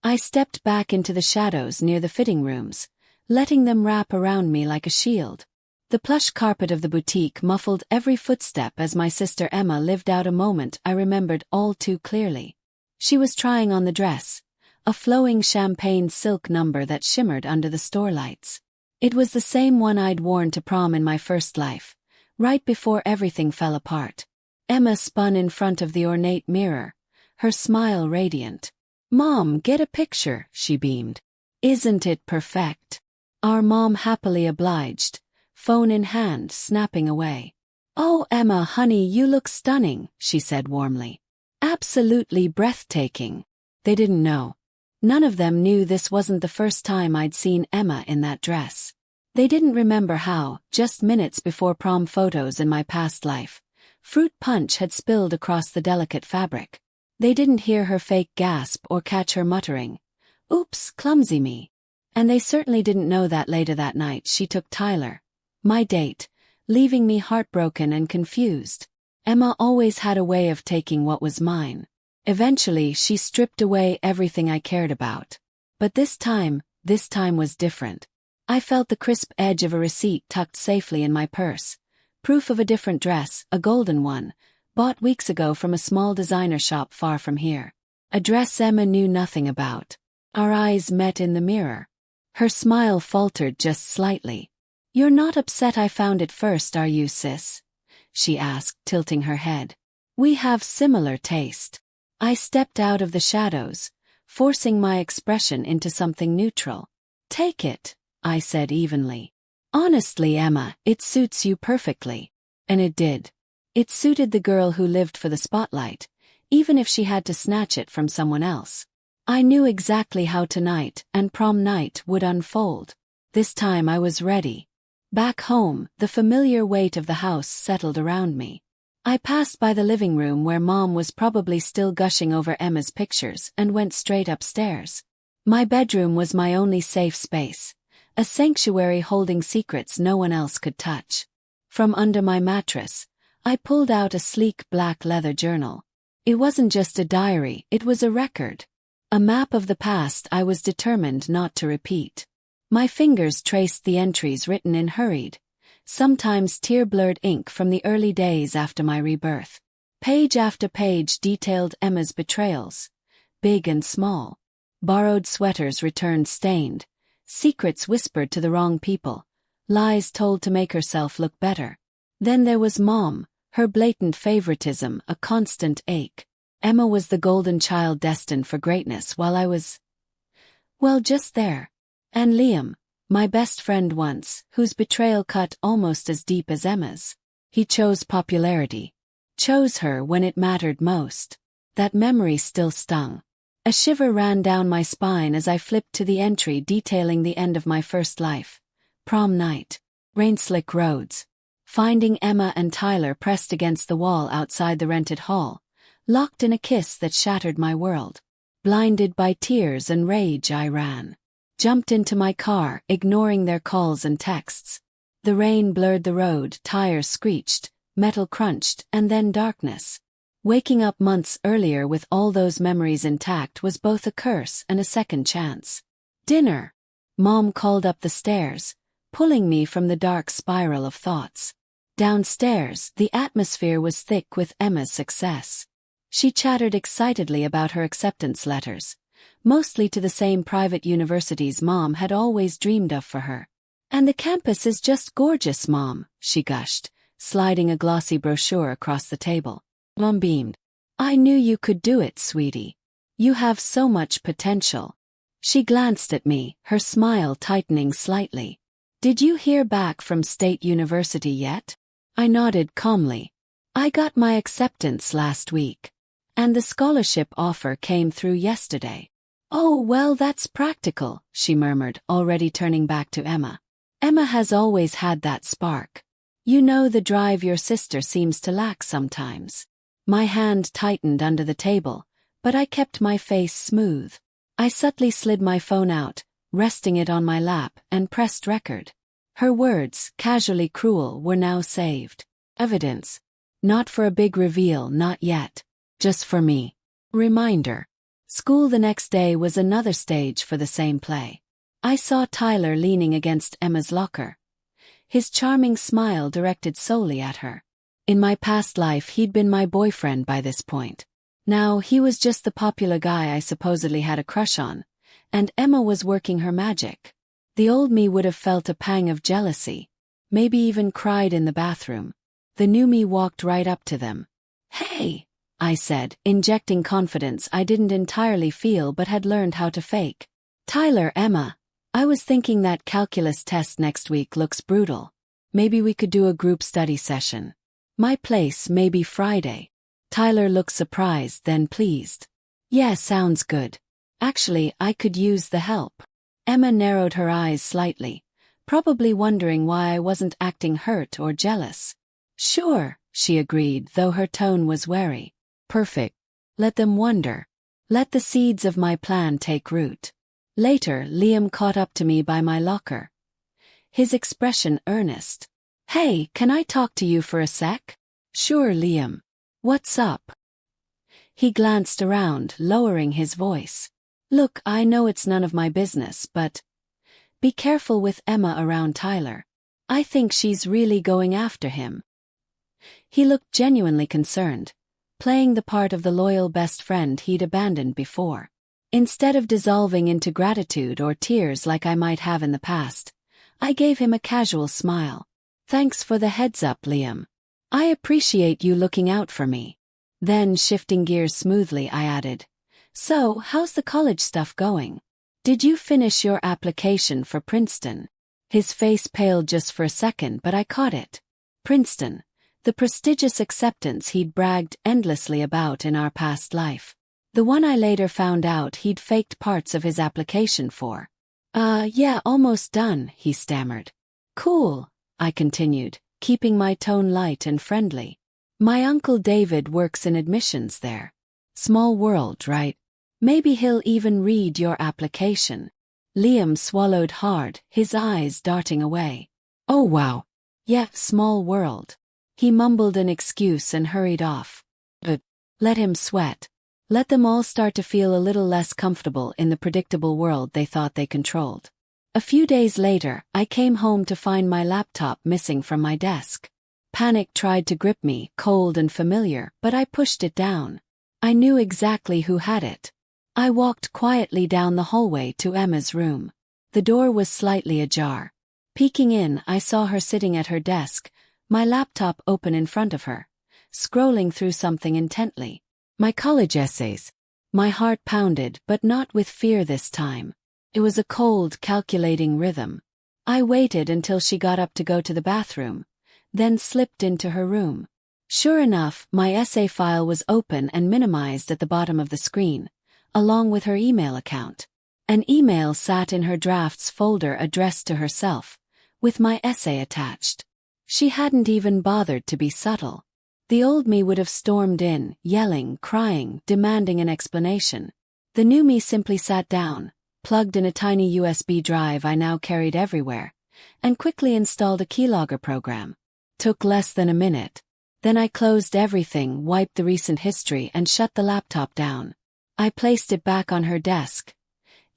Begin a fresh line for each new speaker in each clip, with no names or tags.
I stepped back into the shadows near the fitting rooms, letting them wrap around me like a shield. The plush carpet of the boutique muffled every footstep as my sister Emma lived out a moment I remembered all too clearly. She was trying on the dress, a flowing champagne silk number that shimmered under the store lights. It was the same one I'd worn to prom in my first life, right before everything fell apart. Emma spun in front of the ornate mirror, her smile radiant. "Mom, get a picture," she beamed. "Isn't it perfect?" Our mom happily obliged, phone in hand, snapping away. "Oh, Emma, honey, you look stunning," she said warmly. "Absolutely breathtaking." They didn't know. None of them knew this wasn't the first time I'd seen Emma in that dress. They didn't remember how, just minutes before prom photos in my past life, fruit punch had spilled across the delicate fabric. They didn't hear her fake gasp or catch her muttering, "Oops, clumsy me." And they certainly didn't know that later that night she took Tyler, my date, leaving me heartbroken and confused. Emma always had a way of taking what was mine. Eventually she stripped away everything I cared about. But this time was different. I felt the crisp edge of a receipt tucked safely in my purse. Proof of a different dress, a golden one, bought weeks ago from a small designer shop far from here. A dress Emma knew nothing about. Our eyes met in the mirror. Her smile faltered just slightly. "You're not upset I found it first, are you, sis?" she asked, tilting her head. "We have similar taste." I stepped out of the shadows, forcing my expression into something neutral. "Take it," I said evenly. "Honestly, Emma, it suits you perfectly." And it did. It suited the girl who lived for the spotlight, even if she had to snatch it from someone else. I knew exactly how tonight and prom night would unfold. This time I was ready. Back home, the familiar weight of the house settled around me. I passed by the living room where Mom was probably still gushing over Emma's pictures and went straight upstairs. My bedroom was my only safe space, a sanctuary holding secrets no one else could touch. From under my mattress, I pulled out a sleek black leather journal. It wasn't just a diary, it was a record. A map of the past I was determined not to repeat. My fingers traced the entries written in hurried, sometimes tear-blurred ink from the early days after my rebirth. Page after page detailed Emma's betrayals, big and small. Borrowed sweaters returned stained, secrets whispered to the wrong people, lies told to make herself look better. Then there was Mom, her blatant favoritism a constant ache. Emma was the golden child destined for greatness while I was, well, just there. And Liam, my best friend once, whose betrayal cut almost as deep as Emma's. He chose popularity. Chose her when it mattered most. That memory still stung. A shiver ran down my spine as I flipped to the entry detailing the end of my first life. Prom night. Rain-slick roads. Finding Emma and Tyler pressed against the wall outside the rented hall, locked in a kiss that shattered my world. Blinded by tears and rage I ran. Jumped into my car, ignoring their calls and texts. The rain blurred the road, tires screeched, metal crunched, and then darkness. Waking up months earlier with all those memories intact was both a curse and a second chance. Dinner. Mom called up the stairs, pulling me from the dark spiral of thoughts. Downstairs, the atmosphere was thick with Emma's success. She chattered excitedly about her acceptance letters, mostly to the same private universities Mom had always dreamed of for her. "And the campus is just gorgeous, Mom," she gushed, sliding a glossy brochure across the table. Mom beamed. "I knew you could do it, sweetie. You have so much potential." She glanced at me, her smile tightening slightly. "Did you hear back from State University yet?" I nodded calmly. "I got my acceptance last week. And the scholarship offer came through yesterday." "Oh, well, that's practical," she murmured, already turning back to Emma. "Emma has always had that spark. You know, the drive your sister seems to lack sometimes." My hand tightened under the table, but I kept my face smooth. I subtly slid my phone out, resting it on my lap, and pressed record. Her words, casually cruel, were now saved. Evidence. Not for a big reveal, not yet. Just for me. Reminder. School the next day was another stage for the same play. I saw Tyler leaning against Emma's locker, his charming smile directed solely at her. In my past life he'd been my boyfriend by this point. Now he was just the popular guy I supposedly had a crush on, and Emma was working her magic. The old me would have felt a pang of jealousy, maybe even cried in the bathroom. The new me walked right up to them. "Hey," I said, injecting confidence I didn't entirely feel but had learned how to fake. "Tyler, Emma, I was thinking that calculus test next week looks brutal. Maybe we could do a group study session. My place, maybe Friday." Tyler looked surprised, then pleased. "Yeah, sounds good. Actually, I could use the help." Emma narrowed her eyes slightly, probably wondering why I wasn't acting hurt or jealous. "Sure," she agreed, though her tone was wary. "Perfect. Let them wonder. Let the seeds of my plan take root." Later, Liam caught up to me by my locker, his expression earnest. "Hey, can I talk to you for a sec?" "Sure, Liam. What's up?" He glanced around, lowering his voice. "Look, I know it's none of my business, but be careful with Emma around Tyler. I think she's really going after him." He looked genuinely concerned, playing the part of the loyal best friend he'd abandoned before. Instead of dissolving into gratitude or tears like I might have in the past, I gave him a casual smile. "Thanks for the heads up, Liam. I appreciate you looking out for me." Then, shifting gears smoothly, I added, "So, how's the college stuff going? Did you finish your application for Princeton?" His face paled just for a second, but I caught it. Princeton, the prestigious acceptance he'd bragged endlessly about in our past life. The one I later found out he'd faked parts of his application for. Yeah, almost done," he stammered. "Cool," I continued, keeping my tone light and friendly. "My Uncle David works in admissions there. Small world, right? Maybe he'll even read your application." Liam swallowed hard, his eyes darting away. "Oh wow. Yeah, small world." He mumbled an excuse and hurried off. But let him sweat. Let them all start to feel a little less comfortable in the predictable world they thought they controlled. A few days later, I came home to find my laptop missing from my desk. Panic tried to grip me, cold and familiar, but I pushed it down. I knew exactly who had it. I walked quietly down the hallway to Emma's room. The door was slightly ajar. Peeking in, I saw her sitting at her desk, my laptop open in front of her, scrolling through something intently. My college essays. My heart pounded, but not with fear this time. It was a cold, calculating rhythm. I waited until she got up to go to the bathroom, then slipped into her room. Sure enough, my essay file was open and minimized at the bottom of the screen, along with her email account. An email sat in her drafts folder addressed to herself, with my essay attached. She hadn't even bothered to be subtle. The old me would have stormed in, yelling, crying, demanding an explanation. The new me simply sat down, plugged in a tiny USB drive I now carried everywhere, and quickly installed a keylogger program. Took less than a minute. Then I closed everything, wiped the recent history, and shut the laptop down. I placed it back on her desk,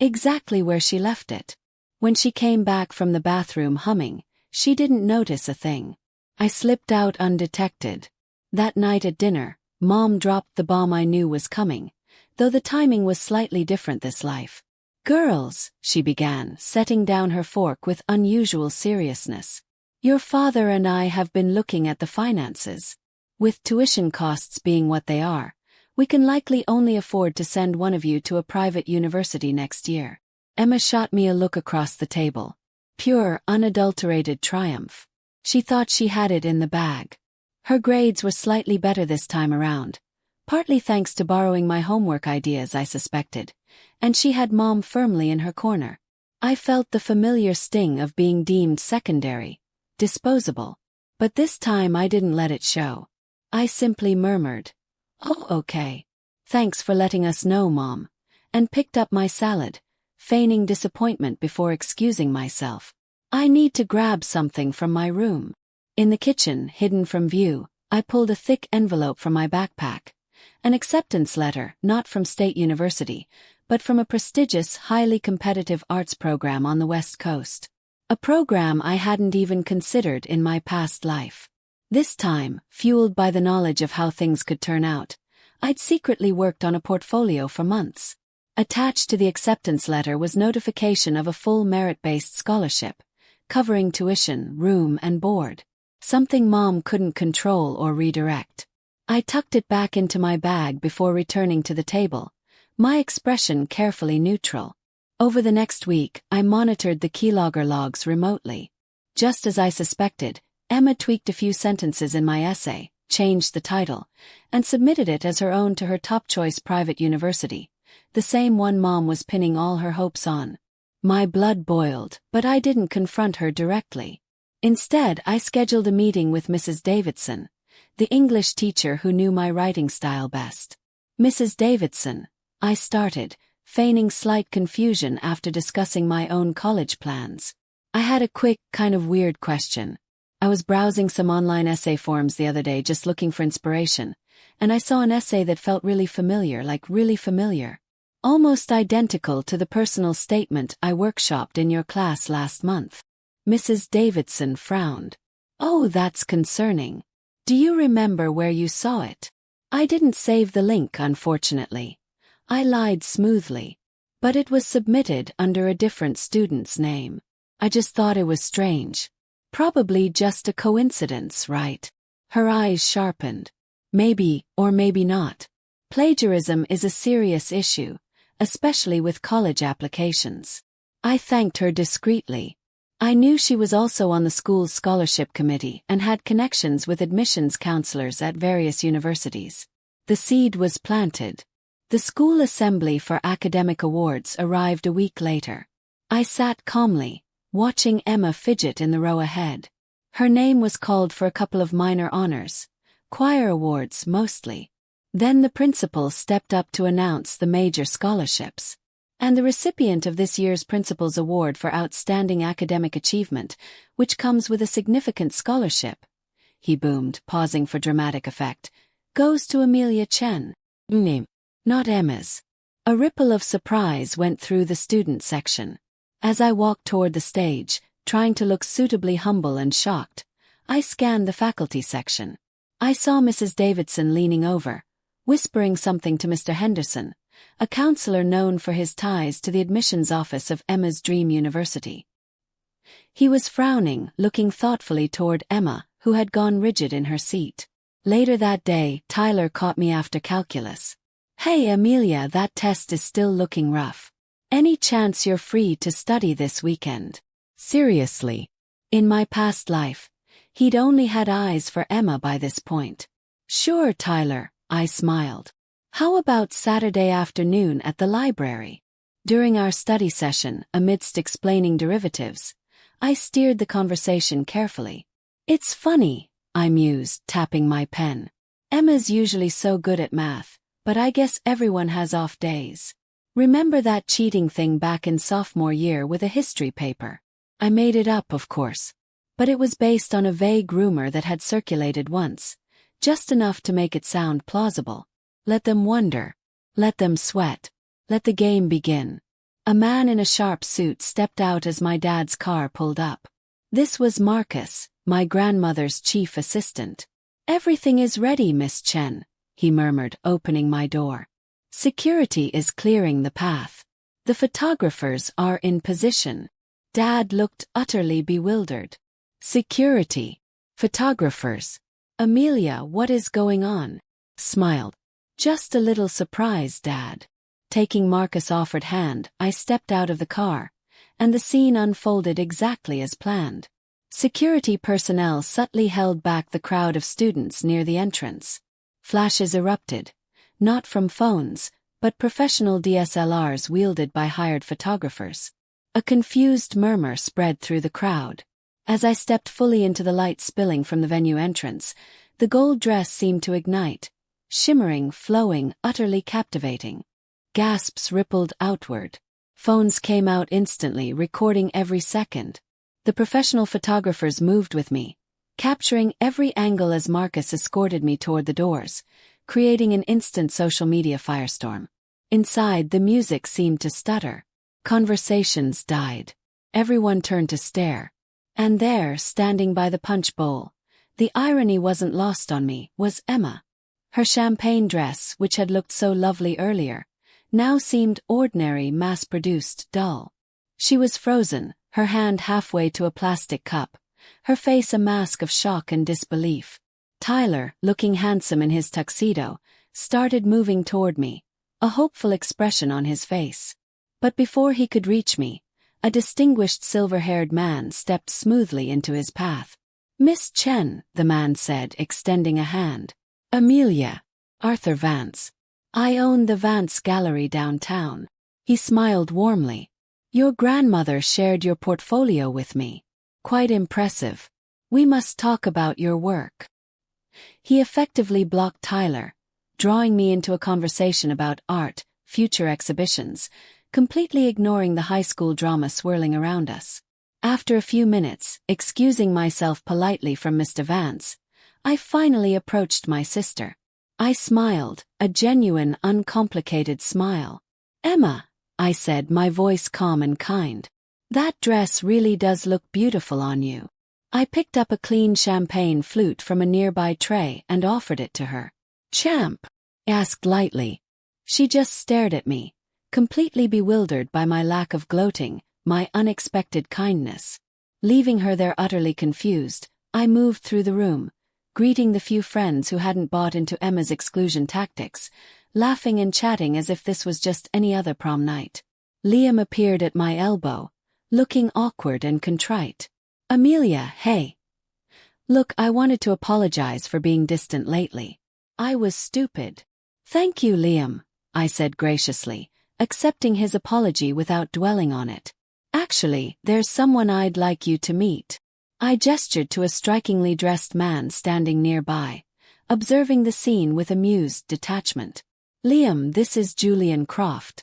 exactly where she left it. When she came back from the bathroom humming, she didn't notice a thing. I slipped out undetected. That night at dinner, Mom dropped the bomb I knew was coming, though the timing was slightly different this life. "Girls," she began, setting down her fork with unusual seriousness. "Your father and I have been looking at the finances. With tuition costs being what they are, we can likely only afford to send one of you to a private university next year." Emma shot me a look across the table. Pure, unadulterated triumph. She thought she had it in the bag. Her grades were slightly better this time around, partly thanks to borrowing my homework ideas I suspected, and she had Mom firmly in her corner. I felt the familiar sting of being deemed secondary, disposable. But this time I didn't let it show. I simply murmured, "Oh, okay. Thanks for letting us know, Mom," and picked up my salad, feigning disappointment before excusing myself. "I need to grab something from my room." In the kitchen, hidden from view, I pulled a thick envelope from my backpack, An acceptance letter, not from State University, but from a prestigious, highly competitive arts program on the West Coast. A program I hadn't even considered in my past life. This time, fueled by the knowledge of how things could turn out, I'd secretly worked on a portfolio for months. Attached to the acceptance letter was notification of a full merit-based scholarship, covering tuition, room and board. Something Mom couldn't control or redirect. I tucked it back into my bag before returning to the table, my expression carefully neutral. Over the next week, I monitored the keylogger logs remotely. Just as I suspected, Emma tweaked a few sentences in my essay, changed the title, and submitted it as her own to her top-choice private university, the same one Mom was pinning all her hopes on. My blood boiled, but I didn't confront her directly. Instead, I scheduled a meeting with Mrs. Davidson, the English teacher who knew my writing style best. "Mrs. Davidson," I started, feigning slight confusion after discussing my own college plans. I had a quick, kind of weird question. I was browsing some online essay forums the other day just looking for inspiration, and I saw an essay that felt really familiar, like really familiar. Almost identical to the personal statement I workshopped in your class last month. Mrs. Davidson frowned. "Oh, that's concerning. Do you remember where you saw it?" "I didn't save the link, unfortunately." I lied smoothly. "But it was submitted under a different student's name. I just thought it was strange. Probably just a coincidence, right?" Her eyes sharpened. "Maybe, or maybe not. Plagiarism is a serious issue, especially with college applications." I thanked her discreetly. I knew she was also on the school's scholarship committee and had connections with admissions counselors at various universities. The seed was planted. The school assembly for academic awards arrived a week later. I sat calmly, watching Emma fidget in the row ahead. Her name was called for a couple of minor honors, choir awards mostly. Then the principal stepped up to announce the major scholarships. "And the recipient of this year's Principal's Award for Outstanding Academic Achievement, which comes with a significant scholarship," he boomed, pausing for dramatic effect, "goes to Amelia Chen." Name. Not Emma's. A ripple of surprise went through the student section. As I walked toward the stage, trying to look suitably humble and shocked, I scanned the faculty section. I saw Mrs. Davidson leaning over, whispering something to Mr. Henderson, a counselor known for his ties to the admissions office of Emma's dream university. He was frowning, looking thoughtfully toward Emma, who had gone rigid in her seat. Later that day, Tyler caught me after calculus. "Hey Amelia, that test is still looking rough. Any chance you're free to study this weekend?" Seriously. In my past life, he'd only had eyes for Emma by this point. "Sure, Tyler," I smiled. "How about Saturday afternoon at the library?" During our study session, amidst explaining derivatives, I steered the conversation carefully. "It's funny," I mused, tapping my pen. "Emma's usually so good at math, but I guess everyone has off days. Remember that cheating thing back in sophomore year with a history paper? I made it up, of course. But it was based on a vague rumor that had circulated once, just enough to make it sound plausible. Let them wonder. Let them sweat. Let the game begin." A man in a sharp suit stepped out as my dad's car pulled up. This was Marcus, my grandmother's chief assistant. "Everything is ready, Miss Chen," he murmured, opening my door. "Security is clearing the path. The photographers are in position." Dad looked utterly bewildered. "Security? Photographers? Amelia, what is going on?" Smiled. "Just a little surprise, Dad." Taking Marcus' offered hand, I stepped out of the car, and the scene unfolded exactly as planned. Security personnel subtly held back the crowd of students near the entrance. Flashes erupted, not from phones, but professional DSLRs wielded by hired photographers. A confused murmur spread through the crowd. As I stepped fully into the light spilling from the venue entrance, the gold dress seemed to ignite, shimmering, flowing, utterly captivating. Gasps rippled outward. Phones came out instantly, recording every second. The professional photographers moved with me, capturing every angle as Marcus escorted me toward the doors, creating an instant social media firestorm. Inside, the music seemed to stutter. Conversations died. Everyone turned to stare. And there, standing by the punch bowl, the irony wasn't lost on me, was Emma. Her champagne dress, which had looked so lovely earlier, now seemed ordinary, mass-produced, dull. She was frozen, her hand halfway to a plastic cup, her face a mask of shock and disbelief. Tyler, looking handsome in his tuxedo, started moving toward me, a hopeful expression on his face. But before he could reach me, a distinguished silver-haired man stepped smoothly into his path. "Miss Chen," the man said, extending a hand. "Amelia. Arthur Vance. I own the Vance Gallery downtown." He smiled warmly. "Your grandmother shared your portfolio with me. Quite impressive. We must talk about your work." He effectively blocked Tyler, drawing me into a conversation about art, future exhibitions, completely ignoring the high school drama swirling around us. After a few minutes, excusing myself politely from Mr. Vance, I finally approached my sister. I smiled, a genuine, uncomplicated smile. "Emma," I said, my voice calm and kind. "That dress really does look beautiful on you." I picked up a clean champagne flute from a nearby tray and offered it to her. "Champ?" I asked lightly. She just stared at me, completely bewildered by my lack of gloating, my unexpected kindness. Leaving her there utterly confused, I moved through the room, greeting the few friends who hadn't bought into Emma's exclusion tactics, laughing and chatting as if this was just any other prom night. Liam appeared at my elbow, looking awkward and contrite. "Amelia, hey. Look, I wanted to apologize for being distant lately. I was stupid." "Thank you, Liam," I said graciously, accepting his apology without dwelling on it. "Actually, there's someone I'd like you to meet." I gestured to a strikingly dressed man standing nearby, observing the scene with amused detachment. "Liam, this is Julian Croft.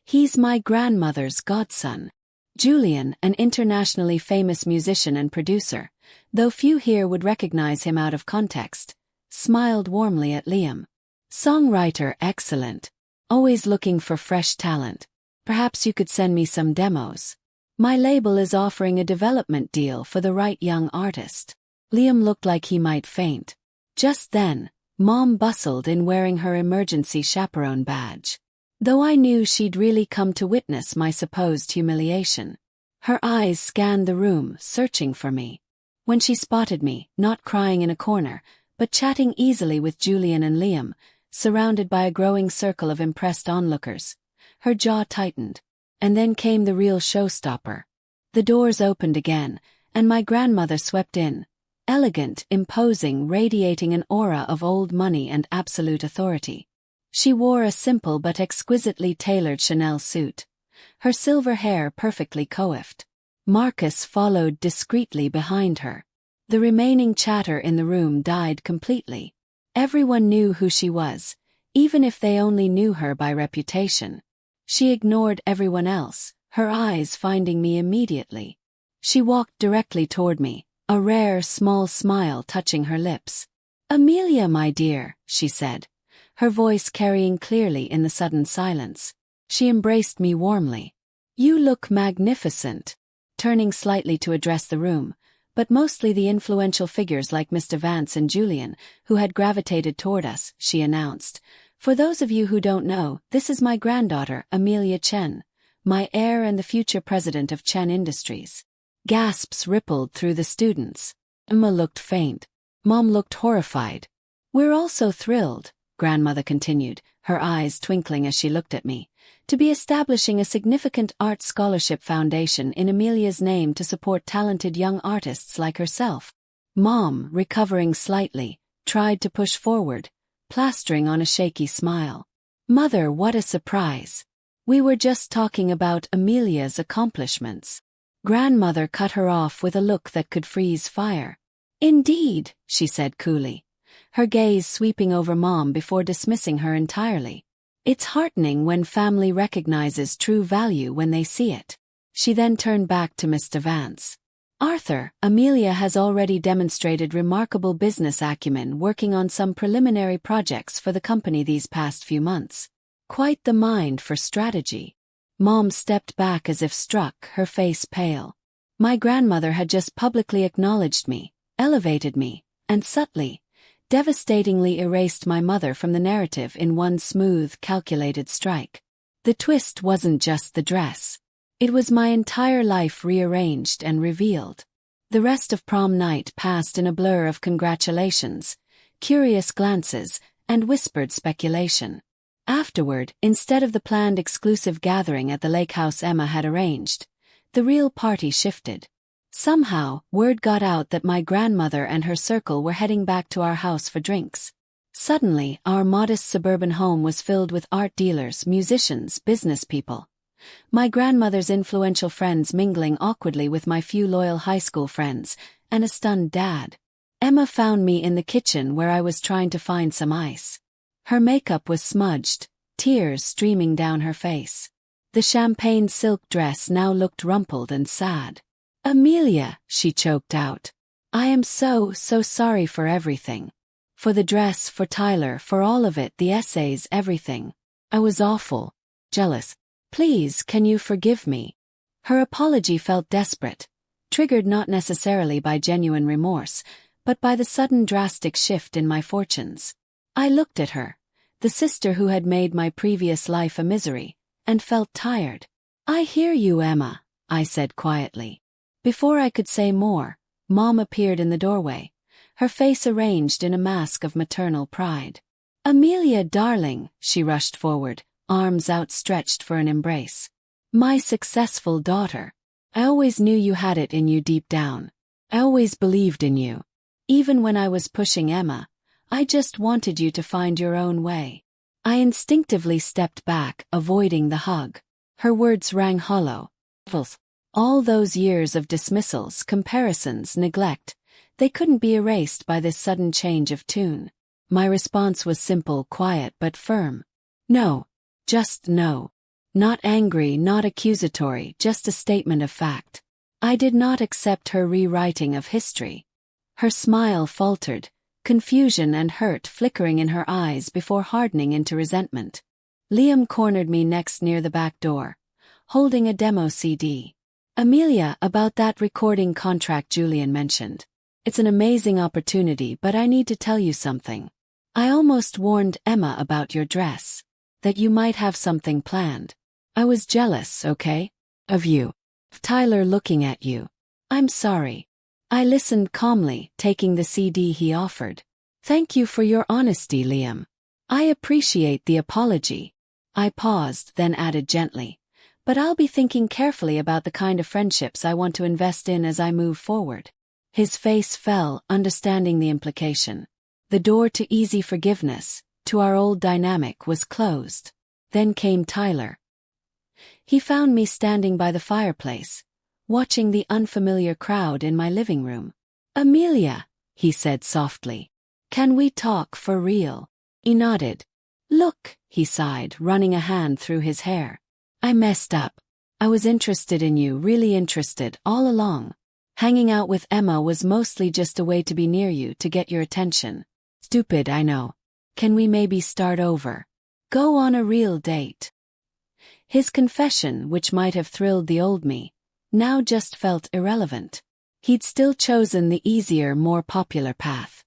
He's my grandmother's godson." Julian, an internationally famous musician and producer, though few here would recognize him out of context, smiled warmly at Liam. "Songwriter, excellent. Always looking for fresh talent. Perhaps you could send me some demos. My label is offering a development deal for the right young artist." Liam looked like he might faint. Just then, Mom bustled in wearing her emergency chaperone badge. Though I knew she'd really come to witness my supposed humiliation. Her eyes scanned the room, searching for me. When she spotted me, not crying in a corner, but chatting easily with Julian and Liam, surrounded by a growing circle of impressed onlookers, her jaw tightened. And then came the real showstopper. The doors opened again, and my grandmother swept in, elegant, imposing, radiating an aura of old money and absolute authority. She wore a simple but exquisitely tailored Chanel suit, her silver hair perfectly coiffed. Marcus followed discreetly behind her. The remaining chatter in the room died completely. Everyone knew who she was, even if they only knew her by reputation. She ignored everyone else, her eyes finding me immediately. She walked directly toward me, a rare, small smile touching her lips. "Amelia, my dear," she said, her voice carrying clearly in the sudden silence. She embraced me warmly. "You look magnificent." Turning slightly to address the room, but mostly the influential figures like Mr. Vance and Julian, who had gravitated toward us, she announced. "For those of you who don't know, this is my granddaughter, Amelia Chen, my heir and the future president of Chen Industries." Gasps rippled through the students. Emma looked faint. Mom looked horrified. "We're all so thrilled," grandmother continued, her eyes twinkling as she looked at me, "to be establishing a significant art scholarship foundation in Amelia's name to support talented young artists like herself." Mom, recovering slightly, tried to push forward, plastering on a shaky smile. "Mother, what a surprise. We were just talking about Amelia's accomplishments." Grandmother cut her off with a look that could freeze fire. "Indeed," she said coolly, her gaze sweeping over Mom before dismissing her entirely. "It's heartening when family recognizes true value when they see it." She then turned back to Mr. Vance. Arthur, Amelia has already demonstrated remarkable business acumen working on some preliminary projects for the company these past few months. Quite the mind for strategy. Mom stepped back as if struck, her face pale. My grandmother had just publicly acknowledged me, elevated me, and subtly, devastatingly erased my mother from the narrative in one smooth, calculated strike. The twist wasn't just the dress. It was my entire life rearranged and revealed. The rest of prom night passed in a blur of congratulations, curious glances, and whispered speculation. Afterward, instead of the planned exclusive gathering at the lake house Emma had arranged, the real party shifted. Somehow, word got out that my grandmother and her circle were heading back to our house for drinks. Suddenly, our modest suburban home was filled with art dealers, musicians, business people. My grandmother's influential friends mingling awkwardly with my few loyal high school friends, and a stunned dad. Emma found me in the kitchen where I was trying to find some ice. Her makeup was smudged, tears streaming down her face. The champagne silk dress now looked rumpled and sad. "Amelia," she choked out. "I am so sorry for everything. For the dress, for Tyler, for all of it, the essays, everything. I was awful. Jealous. Please, can you forgive me?" Her apology felt desperate, triggered not necessarily by genuine remorse, but by the sudden drastic shift in my fortunes. I looked at her, the sister who had made my previous life a misery, and felt tired. "I hear you, Emma," I said quietly. Before I could say more, Mom appeared in the doorway, her face arranged in a mask of maternal pride. "Amelia, darling," she rushed forward, arms outstretched for an embrace. "My successful daughter. I always knew you had it in you deep down. I always believed in you. Even when I was pushing Emma, I just wanted you to find your own way." I instinctively stepped back, avoiding the hug. Her words rang hollow. All those years of dismissals, comparisons, neglect, they couldn't be erased by this sudden change of tune. My response was simple, quiet, but firm. "No. Just no." Not angry, not accusatory, just a statement of fact. I did not accept her rewriting of history. Her smile faltered, confusion and hurt flickering in her eyes before hardening into resentment. Liam cornered me next near the back door, holding a demo CD. "Amelia, about that recording contract Julian mentioned. It's an amazing opportunity, but I need to tell you something. I almost warned Emma about your dress. That you might have something planned. I was jealous, okay? Of you. Tyler looking at you. I'm sorry." I listened calmly, taking the CD he offered. "Thank you for your honesty, Liam. I appreciate the apology." I paused, then added gently, "But I'll be thinking carefully about the kind of friendships I want to invest in as I move forward." His face fell, understanding the implication. The door to easy forgiveness, to our old dynamic, was closed. Then came Tyler. He found me standing by the fireplace, watching the unfamiliar crowd in my living room. "Amelia," he said softly, "can we talk for real?" He nodded. "Look," he sighed, running a hand through his hair. "I messed up. I was interested in you, really interested, all along. Hanging out with Emma was mostly just a way to be near you, to get your attention. Stupid, I know. Can we maybe start over? Go on a real date?" His confession, which might have thrilled the old me, now just felt irrelevant. He'd still chosen the easier, more popular path.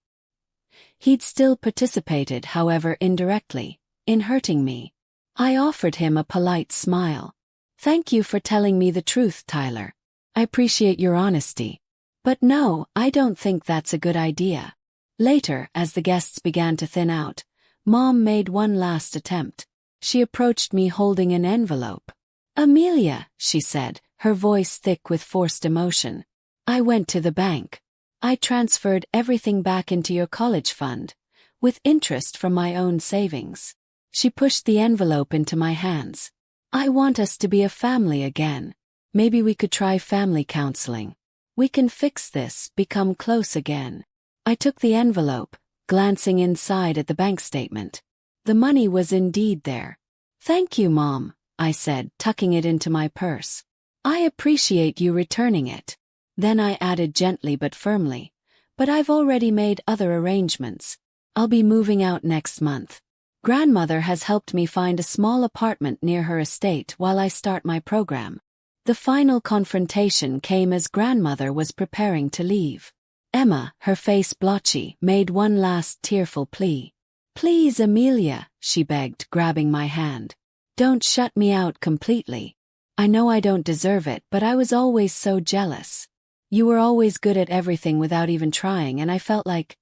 He'd still participated, however indirectly, in hurting me. I offered him a polite smile. "Thank you for telling me the truth, Tyler. I appreciate your honesty. But no, I don't think that's a good idea." Later, as the guests began to thin out, Mom made one last attempt. She approached me holding an envelope. "Amelia," she said, her voice thick with forced emotion. "I went to the bank. I transferred everything back into your college fund, with interest from my own savings." She pushed the envelope into my hands. "I want us to be a family again. Maybe we could try family counseling. We can fix this, become close again." I took the envelope, glancing inside at the bank statement. The money was indeed there. "Thank you, Mom," I said, tucking it into my purse. "I appreciate you returning it." Then I added gently but firmly, "But I've already made other arrangements. I'll be moving out next month. Grandmother has helped me find a small apartment near her estate while I start my program." The final confrontation came as grandmother was preparing to leave. Emma, her face blotchy, made one last tearful plea. "Please, Amelia," she begged, grabbing my hand. "Don't shut me out completely. I know I don't deserve it, but I was always so jealous. You were always good at everything without even trying, and I felt like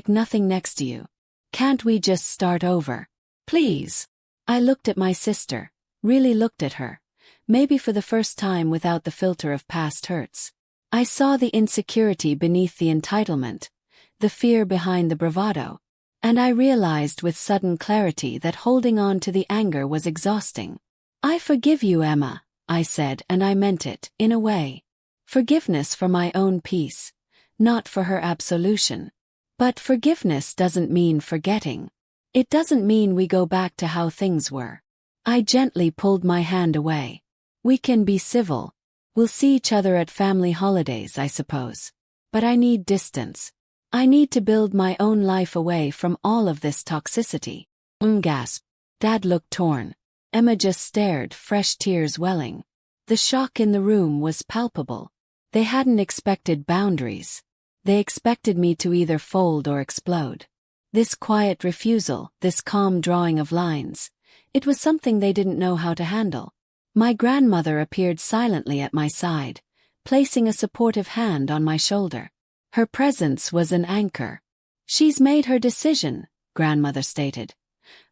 nothing next to you. Can't we just start over? Please?" I looked at my sister, really looked at her, maybe for the first time without the filter of past hurts. I saw the insecurity beneath the entitlement, the fear behind the bravado, and I realized with sudden clarity that holding on to the anger was exhausting. "I forgive you, Emma," I said, and I meant it, in a way. Forgiveness for my own peace, not for her absolution. But forgiveness doesn't mean forgetting. It doesn't mean we go back to how things were. I gently pulled my hand away. "We can be civil. We'll see each other at family holidays, I suppose. But I need distance. I need to build my own life away from all of this toxicity." Gasp. Dad looked torn. Emma just stared, fresh tears welling. The shock in the room was palpable. They hadn't expected boundaries. They expected me to either fold or explode. This quiet refusal, this calm drawing of lines, it was something they didn't know how to handle. My grandmother appeared silently at my side, placing a supportive hand on my shoulder. Her presence was an anchor. "She's made her decision," grandmother stated,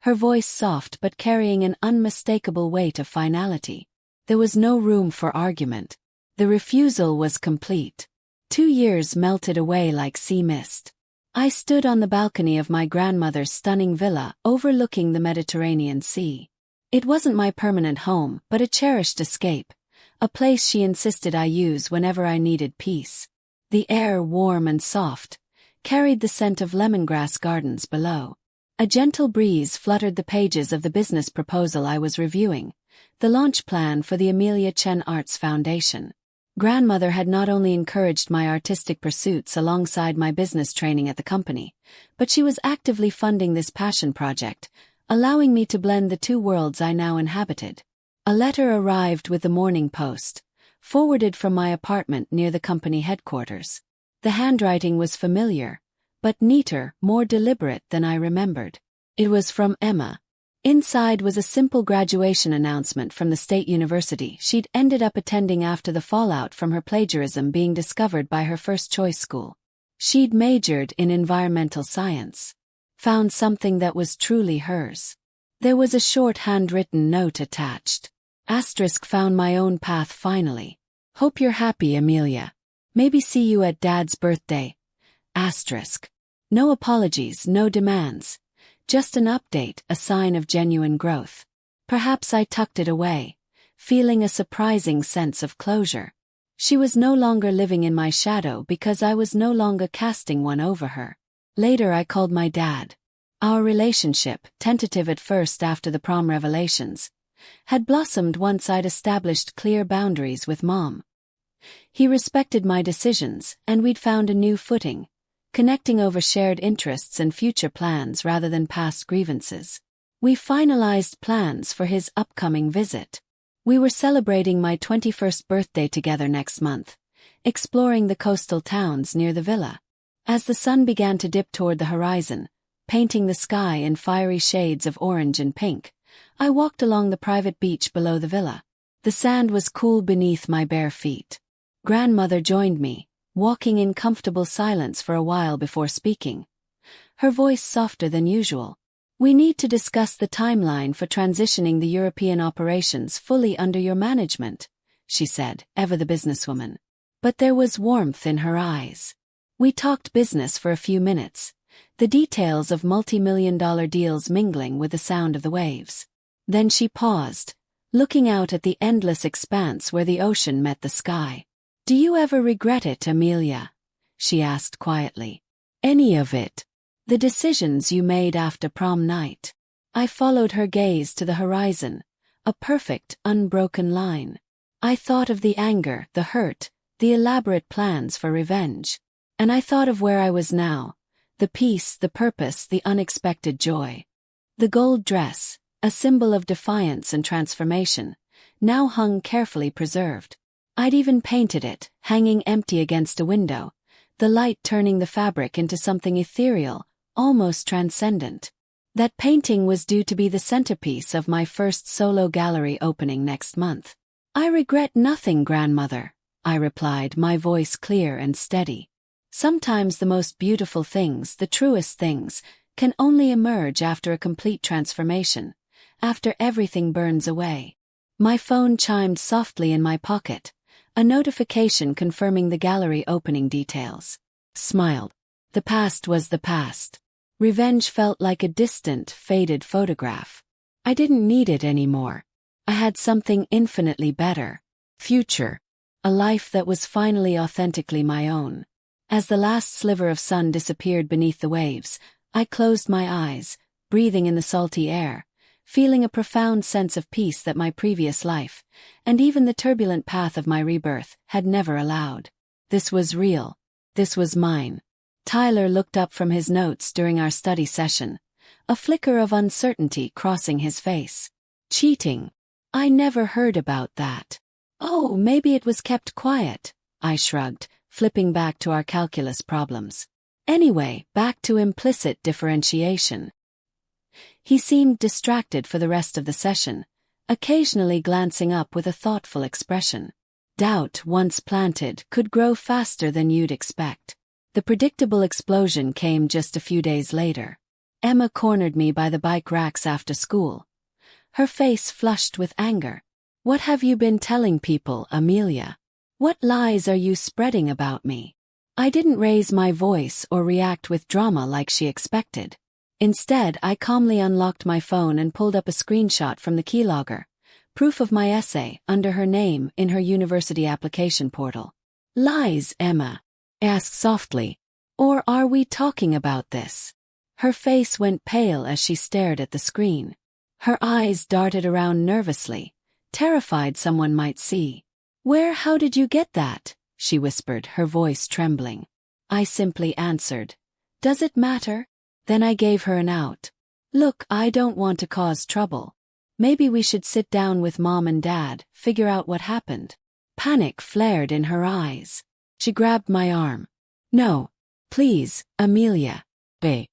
her voice soft but carrying an unmistakable weight of finality. There was no room for argument. The refusal was complete. 2 years melted away like sea mist. I stood on the balcony of my grandmother's stunning villa overlooking the Mediterranean Sea. It wasn't my permanent home, but a cherished escape, a place she insisted I use whenever I needed peace. The air, warm and soft, carried the scent of lemongrass gardens below. A gentle breeze fluttered the pages of the business proposal I was reviewing, the launch plan for the Amelia Chen Arts Foundation. Grandmother had not only encouraged my artistic pursuits alongside my business training at the company, but she was actively funding this passion project, allowing me to blend the two worlds I now inhabited. A letter arrived with the Morning Post, forwarded from my apartment near the company headquarters. The handwriting was familiar, but neater, more deliberate than I remembered. It was from Emma. Inside was a simple graduation announcement from the state university she'd ended up attending after the fallout from her plagiarism being discovered by her first-choice school. She'd majored in environmental science. Found something that was truly hers. There was a short handwritten note attached. Asterisk, found my own path finally. Hope you're happy, Amelia. Maybe see you at Dad's birthday. Asterisk. No apologies, no demands. Just an update, a sign of genuine growth. Perhaps I tucked it away, feeling a surprising sense of closure. She was no longer living in my shadow because I was no longer casting one over her. Later I called my dad. Our relationship, tentative at first after the prom revelations, had blossomed once I'd established clear boundaries with Mom. He respected my decisions, and we'd found a new footing, connecting over shared interests and future plans rather than past grievances. We finalized plans for his upcoming visit. We were celebrating my 21st birthday together next month, exploring the coastal towns near the villa. As the sun began to dip toward the horizon, painting the sky in fiery shades of orange and pink, I walked along the private beach below the villa. The sand was cool beneath my bare feet. Grandmother joined me, walking in comfortable silence for a while before speaking, her voice softer than usual. "We need to discuss the timeline for transitioning the European operations fully under your management," she said, ever the businesswoman. But there was warmth in her eyes. We talked business for a few minutes, the details of multi-million-dollar deals mingling with the sound of the waves. Then she paused, looking out at the endless expanse where the ocean met the sky. "Do you ever regret it, Amelia?" she asked quietly. "Any of it? The decisions you made after prom night?" I followed her gaze to the horizon, a perfect, unbroken line. I thought of the anger, the hurt, the elaborate plans for revenge. And I thought of where I was now, the peace, the purpose, the unexpected joy. The gold dress, a symbol of defiance and transformation, now hung carefully preserved. I'd even painted it, hanging empty against a window, the light turning the fabric into something ethereal, almost transcendent. That painting was due to be the centerpiece of my first solo gallery opening next month. I regret nothing, grandmother, I replied, my voice clear and steady. Sometimes the most beautiful things, the truest things, can only emerge after a complete transformation, after everything burns away. My phone chimed softly in my pocket, a notification confirming the gallery opening details. Smiled. The past was the past. Revenge felt like a distant, faded photograph. I didn't need it anymore. I had something infinitely better. Future. A life that was finally authentically my own. As the last sliver of sun disappeared beneath the waves, I closed my eyes, breathing in the salty air, feeling a profound sense of peace that my previous life, and even the turbulent path of my rebirth, had never allowed. This was real. This was mine. Tyler looked up from his notes during our study session, a flicker of uncertainty crossing his face. Cheating. I never heard about that. Oh, maybe it was kept quiet, I shrugged, flipping back to our calculus problems. Anyway, back to implicit differentiation. He seemed distracted for the rest of the session, occasionally glancing up with a thoughtful expression. Doubt, once planted, could grow faster than you'd expect. The predictable explosion came just a few days later. Emma cornered me by the bike racks after school. Her face flushed with anger. What have you been telling people, Amelia? What lies are you spreading about me? I didn't raise my voice or react with drama like she expected. Instead, I calmly unlocked my phone and pulled up a screenshot from the keylogger, proof of my essay, under her name, in her university application portal. Lies, Emma? Asked softly. Or are we talking about this? Her face went pale as she stared at the screen. Her eyes darted around nervously, terrified someone might see. How did you get that? She whispered, her voice trembling. I simply answered. Does it matter? Then I gave her an out. Look, I don't want to cause trouble. Maybe we should sit down with Mom and Dad, figure out what happened. Panic flared in her eyes. She grabbed my arm. No. Please, Amelia. Bae.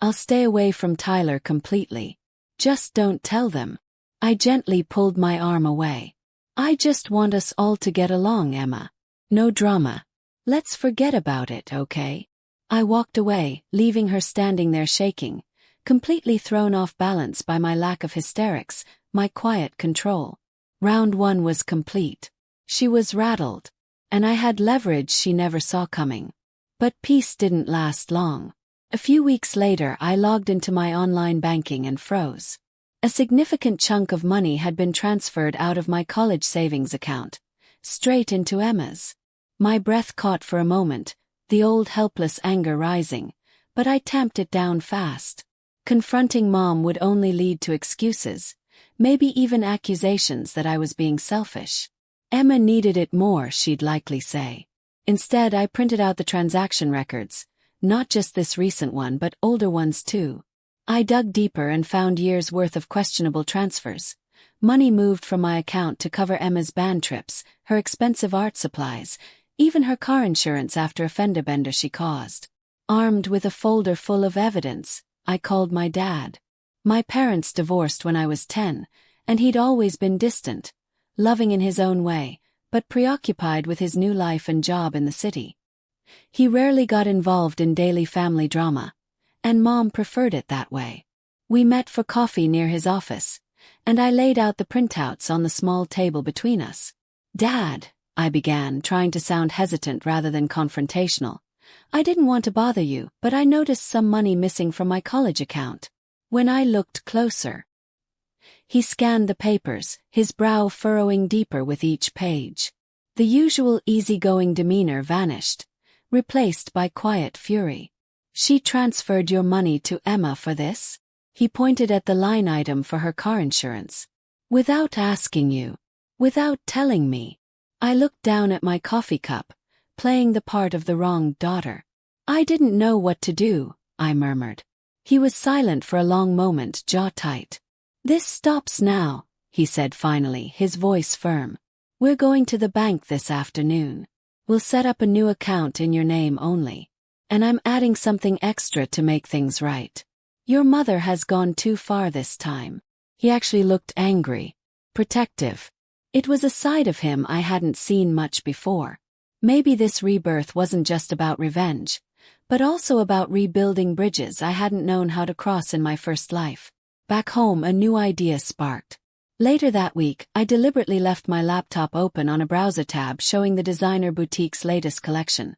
I'll stay away from Tyler completely. Just don't tell them. I gently pulled my arm away. I just want us all to get along, Emma. No drama. Let's forget about it, okay? I walked away, leaving her standing there shaking, completely thrown off balance by my lack of hysterics, my quiet control. Round 1 was complete. She was rattled. And I had leverage she never saw coming. But peace didn't last long. A few weeks later, I logged into my online banking and froze. A significant chunk of money had been transferred out of my college savings account, straight into Emma's. My breath caught for a moment, the old helpless anger rising, but I tamped it down fast. Confronting Mom would only lead to excuses, maybe even accusations that I was being selfish. Emma needed it more, she'd likely say. Instead, I printed out the transaction records, not just this recent one but older ones too. I dug deeper and found years' worth of questionable transfers. Money moved from my account to cover Emma's band trips, her expensive art supplies, even her car insurance after a fender bender she caused. Armed with a folder full of evidence, I called my dad. My parents divorced when I was 10, and he'd always been distant, loving in his own way, but preoccupied with his new life and job in the city. He rarely got involved in daily family drama, and Mom preferred it that way. We met for coffee near his office, and I laid out the printouts on the small table between us. Dad, I began, trying to sound hesitant rather than confrontational. I didn't want to bother you, but I noticed some money missing from my college account. When I looked closer, he scanned the papers, his brow furrowing deeper with each page. The usual easygoing demeanor vanished, replaced by quiet fury. She transferred your money to Emma for this? He pointed at the line item for her car insurance. Without asking you. Without telling me. I looked down at my coffee cup, playing the part of the wronged daughter. I didn't know what to do, I murmured. He was silent for a long moment, jaw tight. This stops now, he said finally, his voice firm. We're going to the bank this afternoon. We'll set up a new account in your name only. And I'm adding something extra to make things right. Your mother has gone too far this time. He actually looked angry, protective. It was a side of him I hadn't seen much before. Maybe this rebirth wasn't just about revenge, but also about rebuilding bridges I hadn't known how to cross in my first life. Back home, a new idea sparked. Later that week, I deliberately left my laptop open on a browser tab showing the designer boutique's latest collection.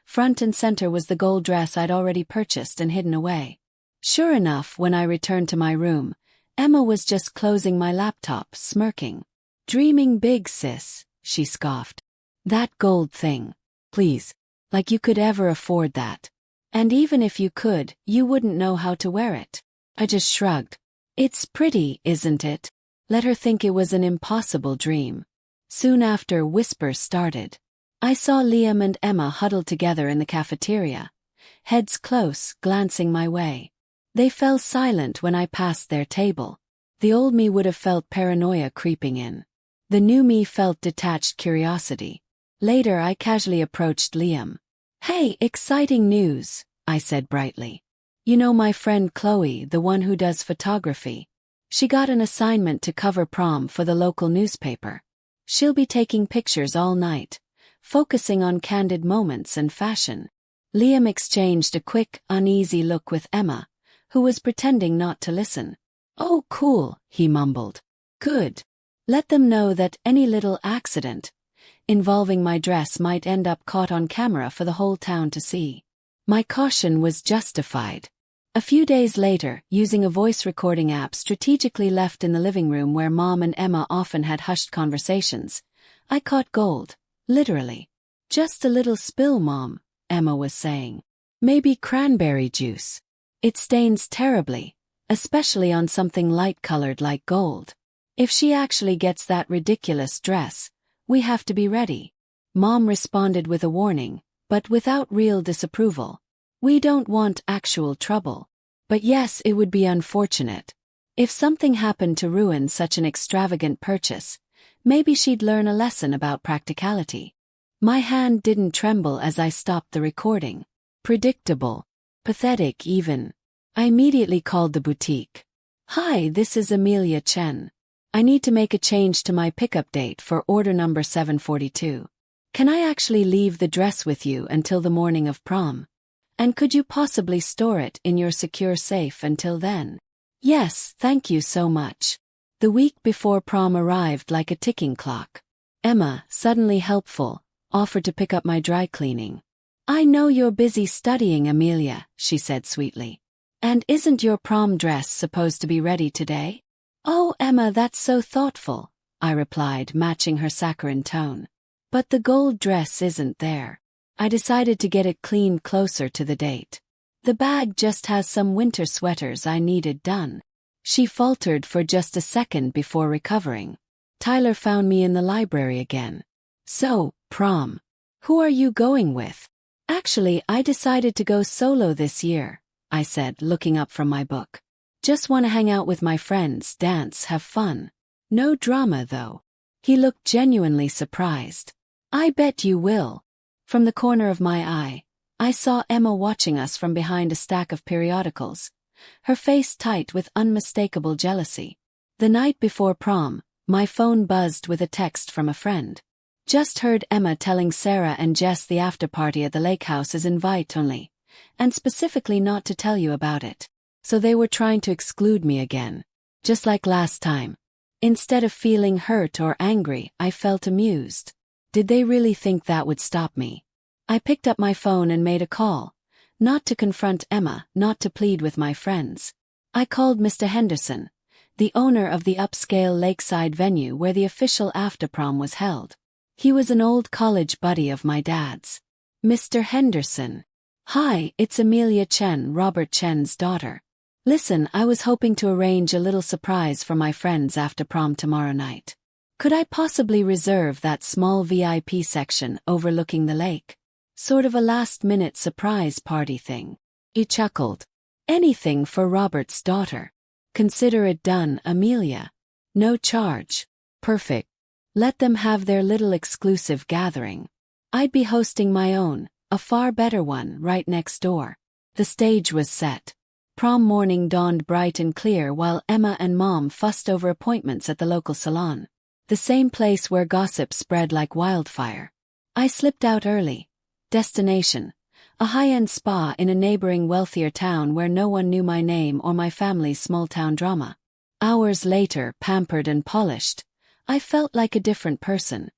Front and center was the gold dress I'd already purchased and hidden away. Sure enough, when I returned to my room, Emma was just closing my laptop, smirking. Dreaming big, sis, she scoffed. That gold thing. Please. Like you could ever afford that. And even if you could, you wouldn't know how to wear it. I just shrugged. It's pretty, isn't it? Let her think it was an impossible dream. Soon after, whispers started. I saw Liam and Emma huddled together in the cafeteria, heads close, glancing my way. They fell silent when I passed their table. The old me would have felt paranoia creeping in. The new me felt detached curiosity. Later, I casually approached Liam. Hey, exciting news, I said brightly. You know my friend Chloe, the one who does photography? She got an assignment to cover prom for the local newspaper. She'll be taking pictures all night, focusing on candid moments and fashion. Liam exchanged a quick, uneasy look with Emma, who was pretending not to listen. Oh, cool, he mumbled. Good. Let them know that any little accident involving my dress might end up caught on camera for the whole town to see. My caution was justified. A few days later, using a voice recording app strategically left in the living room where Mom and Emma often had hushed conversations, I caught gold, literally. Just a little spill, Mom, Emma was saying. Maybe cranberry juice. It stains terribly, especially on something light-colored like gold. If she actually gets that ridiculous dress, we have to be ready. Mom responded with a warning, but without real disapproval. We don't want actual trouble. But yes, it would be unfortunate. If something happened to ruin such an extravagant purchase, maybe she'd learn a lesson about practicality. My hand didn't tremble as I stopped the recording. Predictable. Pathetic even. I immediately called the boutique. Hi, this is Amelia Chen. I need to make a change to my pickup date for order number 742. Can I actually leave the dress with you until the morning of prom? And could you possibly store it in your secure safe until then? Yes, thank you so much. The week before prom arrived like a ticking clock. Emma, suddenly helpful, offered to pick up my dry cleaning. I know you're busy studying, Amelia, she said sweetly. And isn't your prom dress supposed to be ready today? Oh, Emma, that's so thoughtful, I replied, matching her saccharine tone. But the gold dress isn't there. I decided to get it cleaned closer to the date. The bag just has some winter sweaters I needed done. She faltered for just a second before recovering. Tyler found me in the library again. So, prom. Who are you going with? Actually, I decided to go solo this year, I said, looking up from my book. Just want to hang out with my friends, dance, have fun. No drama, though. He looked genuinely surprised. I bet you will. From the corner of my eye, I saw Emma watching us from behind a stack of periodicals, her face tight with unmistakable jealousy. The night before prom, my phone buzzed with a text from a friend. Just heard Emma telling Sarah and Jess the after-party at the lake house is invite only, and specifically not to tell you about it. So they were trying to exclude me again. Just like last time. Instead of feeling hurt or angry, I felt amused. Did they really think that would stop me? I picked up my phone and made a call. Not to confront Emma, not to plead with my friends. I called Mr. Henderson, the owner of the upscale lakeside venue where the official after-prom was held. He was an old college buddy of my dad's. Mr. Henderson. Hi, it's Amelia Chen, Robert Chen's daughter. Listen, I was hoping to arrange a little surprise for my friends after prom tomorrow night. Could I possibly reserve that small VIP section overlooking the lake? Sort of a last-minute surprise party thing. He chuckled. Anything for Robert's daughter. Consider it done, Amelia. No charge. Perfect. Let them have their little exclusive gathering. I'd be hosting my own, a far better one, right next door. The stage was set. Prom morning dawned bright and clear while Emma and Mom fussed over appointments at the local salon. The same place where gossip spread like wildfire. I slipped out early. Destination: a high-end spa in a neighboring wealthier town where no one knew my name or my family's small-town drama. Hours later, pampered and polished, I felt like a different person.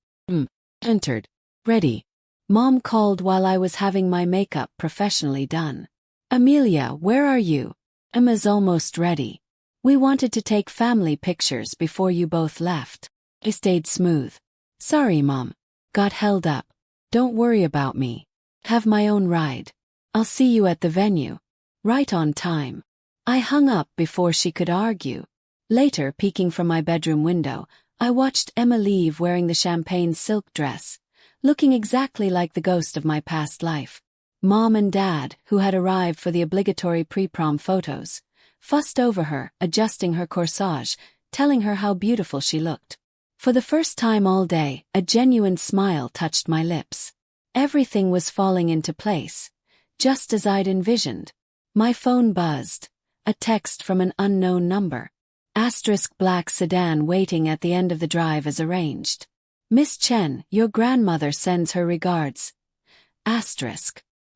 Entered. Ready. Mom called while I was having my makeup professionally done. Amelia, where are you? Emma's almost ready. We wanted to take family pictures before you both left. I stayed smooth. Sorry, Mom. Got held up. Don't worry about me. Have my own ride. I'll see you at the venue. Right on time. I hung up before she could argue. Later, peeking from my bedroom window, I watched Emma leave wearing the champagne silk dress, looking exactly like the ghost of my past life. Mom and Dad, who had arrived for the obligatory pre-prom photos, fussed over her, adjusting her corsage, telling her how beautiful she looked. For the first time all day, a genuine smile touched my lips. Everything was falling into place, just as I'd envisioned. My phone buzzed. A text from an unknown number. * black sedan waiting at the end of the drive as arranged. Miss Chen, your grandmother sends her regards. *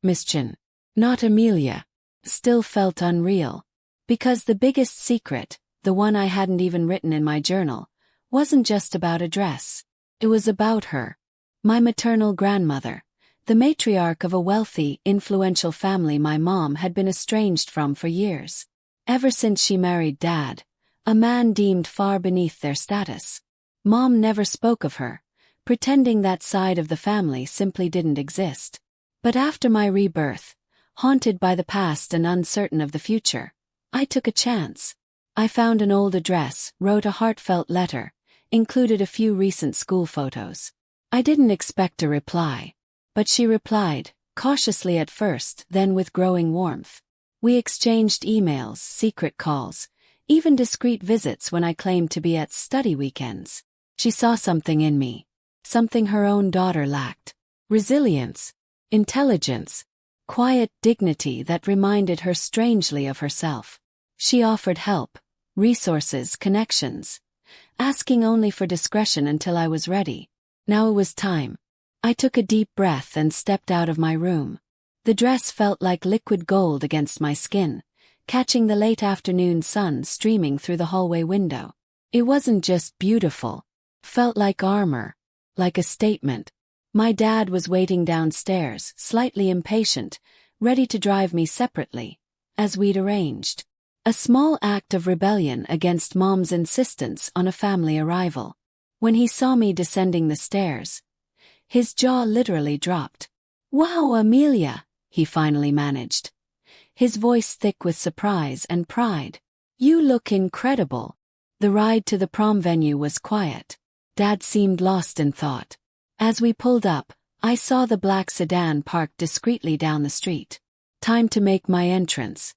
Miss Chen. Not Amelia. Still felt unreal. Because the biggest secret, the one I hadn't even written in my journal, wasn't just about a dress. It was about her. My maternal grandmother. The matriarch of a wealthy, influential family my mom had been estranged from for years. Ever since she married Dad, a man deemed far beneath their status. Mom never spoke of her, pretending that side of the family simply didn't exist. But after my rebirth, haunted by the past and uncertain of the future, I took a chance. I found an old address, wrote a heartfelt letter, included a few recent school photos. I didn't expect a reply. But she replied, cautiously at first, then with growing warmth. We exchanged emails, secret calls, even discreet visits when I claimed to be at study weekends. She saw something in me. Something her own daughter lacked. Resilience. Intelligence. Quiet dignity that reminded her strangely of herself. She offered help, resources, connections, asking only for discretion until I was ready. Now it was time. I took a deep breath and stepped out of my room. The dress felt like liquid gold against my skin, catching the late afternoon sun streaming through the hallway window. It wasn't just beautiful. Felt like armor, like a statement. My dad was waiting downstairs, slightly impatient, ready to drive me separately, as we'd arranged. A small act of rebellion against Mom's insistence on a family arrival. When he saw me descending the stairs, his jaw literally dropped. Wow, Amelia, he finally managed. His voice thick with surprise and pride. You look incredible. The ride to the prom venue was quiet. Dad seemed lost in thought. As we pulled up, I saw the black sedan parked discreetly down the street. Time to make my entrance.